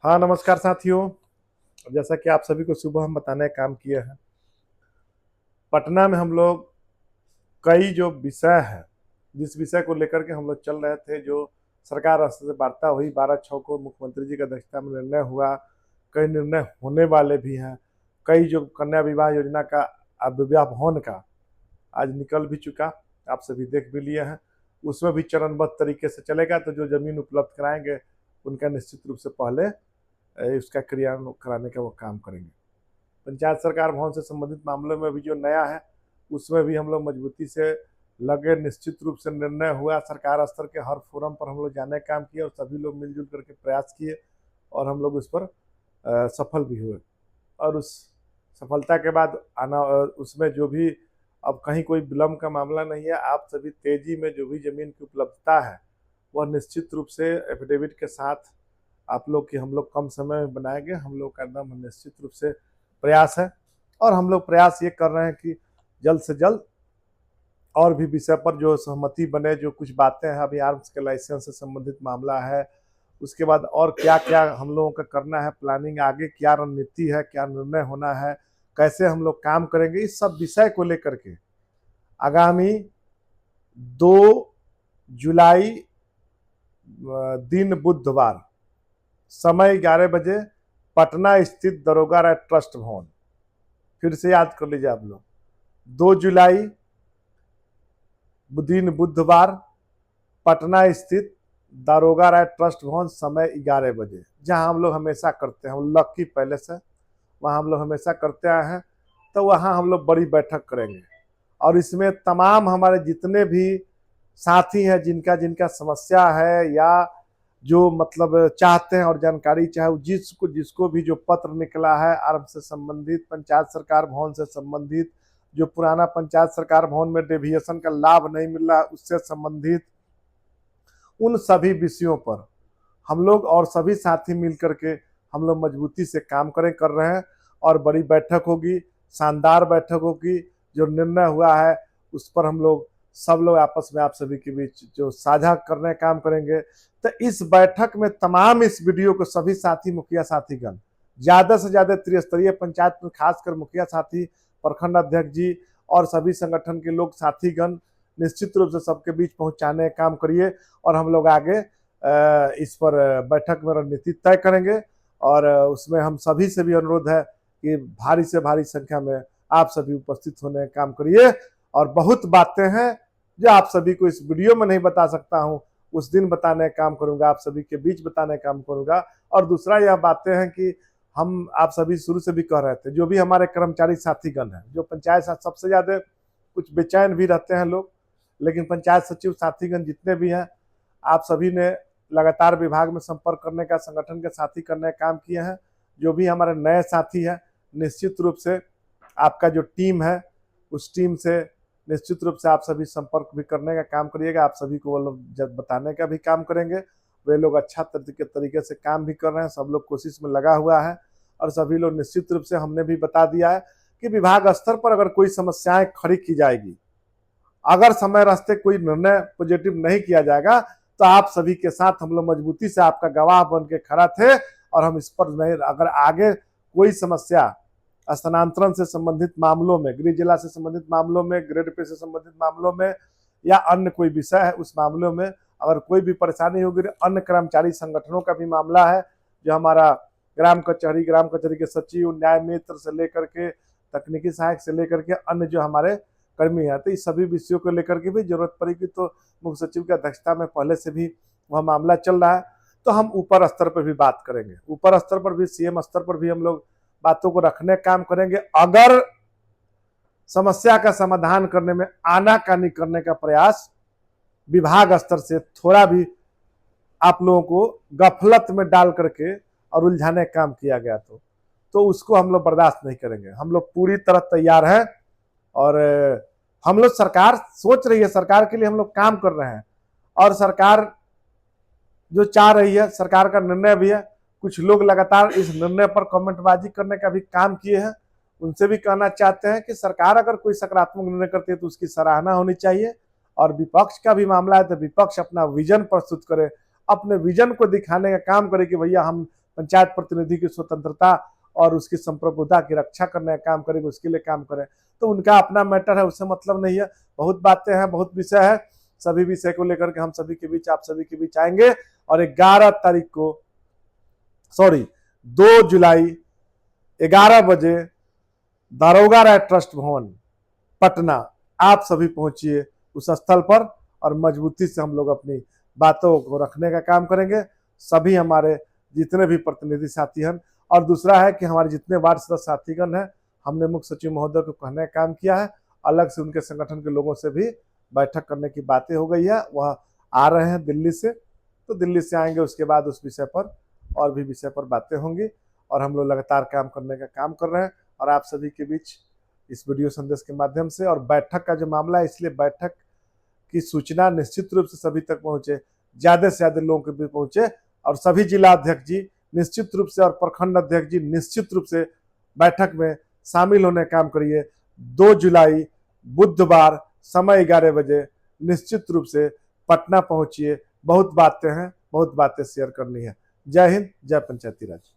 हाँ, नमस्कार साथियों। जैसा कि आप सभी को सुबह हम बताने का काम किए हैं, पटना में हम लोग कई जो विषय है, जिस विषय को लेकर के हम लोग चल रहे थे, जो सरकार स्तर से वार्ता हुई 12/6 को मुख्यमंत्री जी की अध्यक्षता में निर्णय हुआ। कई निर्णय होने वाले भी हैं। कई जो कन्या विवाह योजना का अब विवाह भवन का आज निकल भी चुका, आप सभी देख भी लिए हैं। उसमें भी चरणबद्ध तरीके से चलेगा, तो जो जमीन उपलब्ध कराएंगे उनका निश्चित रूप से पहले उसका क्रियान्वयन कराने का वो काम करेंगे। पंचायत सरकार भवन से संबंधित मामलों में भी जो नया है, उसमें भी हम लोग मजबूती से लगे। निश्चित रूप से निर्णय हुआ, सरकार स्तर के हर फोरम पर हम लोग जाने का काम किए और सभी लोग मिलजुल करके प्रयास किए और हम लोग उस पर सफल भी हुए। और उस सफलता के बाद आना उसमें जो भी अब कहीं कोई विलम्ब का मामला नहीं है। आप सभी तेजी में जो भी जमीन की उपलब्धता है वह निश्चित रूप से एफिडेविट के साथ आप लोग की हम लोग कम समय में बनाएंगे। हम लोग का एकदम निश्चित रूप से प्रयास है और हम लोग प्रयास ये कर रहे हैं कि जल्द से जल्द और भी विषय पर जो सहमति बने। जो कुछ बातें हैं, अभी आर्म्स के लाइसेंस से संबंधित मामला है, उसके बाद और क्या क्या हम लोगों का करना है, प्लानिंग आगे क्या रणनीति है, क्या निर्णय होना है, कैसे हम लोग काम करेंगे, इस सब विषय को लेकर के आगामी 2 जुलाई दिन बुधवार समय 11 बजे पटना स्थित दरोगा राय ट्रस्ट भवन, फिर से याद कर लीजिए आप लोग, 2 जुलाई दिन बुधवार पटना स्थित दारोगा राय ट्रस्ट भवन समय 11 बजे, जहां हम लोग हमेशा करते हैं। हम लक्की पैलेस है, वहां हम लोग हमेशा करते आए हैं। तो वहां हम लोग बड़ी बैठक करेंगे और इसमें तमाम हमारे जितने भी साथी हैं, जिनका जिनका समस्या है या जो मतलब चाहते हैं और जानकारी चाहे जिसको जिसको भी जो पत्र निकला है आर्म से संबंधित, पंचायत सरकार भवन से संबंधित, जो पुराना पंचायत सरकार भवन में डेविएशन का लाभ नहीं मिल रहा है उससे संबंधित, उन सभी विषयों पर हम लोग और सभी साथी मिल करके हम लोग मजबूती से काम कर रहे हैं। और बड़ी बैठक होगी, शानदार बैठक होगी। जो निर्णय हुआ है उस पर हम लोग सब लोग आपस में आप सभी के बीच जो साझा करने का काम करेंगे। तो इस बैठक में तमाम इस वीडियो को सभी साथी, मुखिया साथीगण, ज्यादा से ज्यादा त्रिस्तरीय पंचायत में खासकर मुखिया साथी, प्रखंड अध्यक्ष जी और सभी संगठन के लोग साथीगण निश्चित रूप से सबके बीच पहुंचाने का काम करिए और हम लोग आगे इस पर बैठक में रणनीति तय करेंगे। और उसमें हम सभी से भी अनुरोध है कि भारी से भारी संख्या में आप सभी उपस्थित होने का काम करिए। और बहुत बातें हैं जो आप सभी को इस वीडियो में नहीं बता सकता हूं, उस दिन बताने का काम करूंगा, आप सभी के बीच बताने का काम करूंगा। और दूसरा यह बातें हैं कि हम आप सभी शुरू से भी कह रहे थे, जो भी हमारे कर्मचारी साथीगण हैं, जो पंचायत सबसे ज्यादा कुछ बेचैन भी रहते हैं लोग, लेकिन पंचायत सचिव साथीगण जितने भी हैं, आप सभी ने लगातार विभाग में संपर्क करने का, संगठन के साथी करने का काम किए हैं। जो भी हमारे नए साथी हैं, निश्चित रूप से आपका जो टीम है उस टीम से निश्चित रूप से आप सभी संपर्क भी करने का काम करिएगा। आप सभी को वो लोग जब बताने का भी काम करेंगे। वे लोग अच्छा तरीके से काम भी कर रहे हैं, सब लोग कोशिश में लगा हुआ है और सभी लोग निश्चित रूप से हमने भी बता दिया है कि विभाग स्तर पर अगर कोई समस्याएं खड़ी की जाएगी, अगर समय रहते कोई निर्णय पॉजिटिव नहीं किया जाएगा, तो आप सभी के साथ हम लोग मजबूती से आपका गवाह बन के खड़ा थे और हम इस पर नहीं, अगर आगे कोई समस्या स्थानांतरण से संबंधित मामलों में, गृह जिला से संबंधित मामलों में, ग्रेड पे से संबंधित मामलों में या अन्य कोई विषय है उस मामलों में अगर कोई भी परेशानी होगी, अन्य कर्मचारी संगठनों का भी मामला है, जो हमारा ग्राम कचहरी के सचिव, न्याय मित्र से लेकर के तकनीकी सहायक से लेकर के अन्य जो हमारे कर्मी है, तो इस सभी विषयों को लेकर के भी जरूरत पड़ेगी तो मुख्य सचिव की अध्यक्षता में पहले से भी वह मामला चल रहा है। तो हम ऊपर स्तर पर भी बात करेंगे, ऊपर स्तर पर भी, सीएम स्तर पर भी हम लोग बातों को रखने का काम करेंगे। अगर समस्या का समाधान करने में आनाकानी करने का प्रयास विभाग स्तर से थोड़ा भी आप लोगों को गफलत में डाल करके और उलझाने का काम किया गया तो उसको हम लोग बर्दाश्त नहीं करेंगे। हम लोग पूरी तरह तैयार हैं और हम लोग, सरकार सोच रही है, सरकार के लिए हम लोग काम कर रहे हैं और सरकार जो चाह रही है, सरकार का निर्णय भी है। कुछ लोग लगातार इस निर्णय पर कमेंटबाजी करने का भी काम किए हैं, उनसे भी कहना चाहते हैं कि सरकार अगर कोई सकारात्मक निर्णय करती है तो उसकी सराहना होनी चाहिए। और विपक्ष का भी मामला है तो विपक्ष अपना विजन प्रस्तुत करे, अपने विजन को दिखाने का काम करे कि भैया हम पंचायत प्रतिनिधि की स्वतंत्रता और उसकी संप्रभुता की रक्षा करने का काम करेंगे, उसके लिए काम करें। तो उनका अपना मैटर है, उससे मतलब नहीं है। बहुत बातें हैं, बहुत विषय है, सभी विषय को लेकर के हम सभी के बीच, आप सभी के बीच आएंगे। और 11 तारीख को, सॉरी 2 जुलाई 11 बजे दारोगा राय ट्रस्ट भवन पटना, आप सभी पहुंचिए उस स्थल पर और मजबूती से हम लोग अपनी बातों को रखने का काम करेंगे। सभी हमारे जितने भी प्रतिनिधि साथी हैं, और दूसरा है कि हमारे जितने वार्ड सदस्य साथीगण हैं, हमने मुख्य सचिव महोदय को कहने का काम किया है। अलग से उनके संगठन के लोगों से भी बैठक करने की बातें हो गई है, वह आ रहे हैं दिल्ली से, तो दिल्ली से आएंगे, उसके बाद उस विषय पर और भी विषय पर बातें होंगी। और हम लोग लगातार काम करने का काम कर रहे हैं और आप सभी के बीच इस वीडियो संदेश के माध्यम से। और बैठक का जो मामला है, इसलिए बैठक की सूचना निश्चित रूप से सभी तक पहुंचे, ज्यादा से ज्यादा लोगों के बीच पहुंचे। और सभी जिला अध्यक्ष जी निश्चित रूप से और प्रखंड अध्यक्ष जी निश्चित रूप से बैठक में शामिल होने का काम करिए। 2 जुलाई बुधवार समय 11 बजे निश्चित रूप से पटना पहुंचिए। बहुत बातें हैं, बहुत बातें शेयर करनी है। जय हिंद, जय पंचायती राज।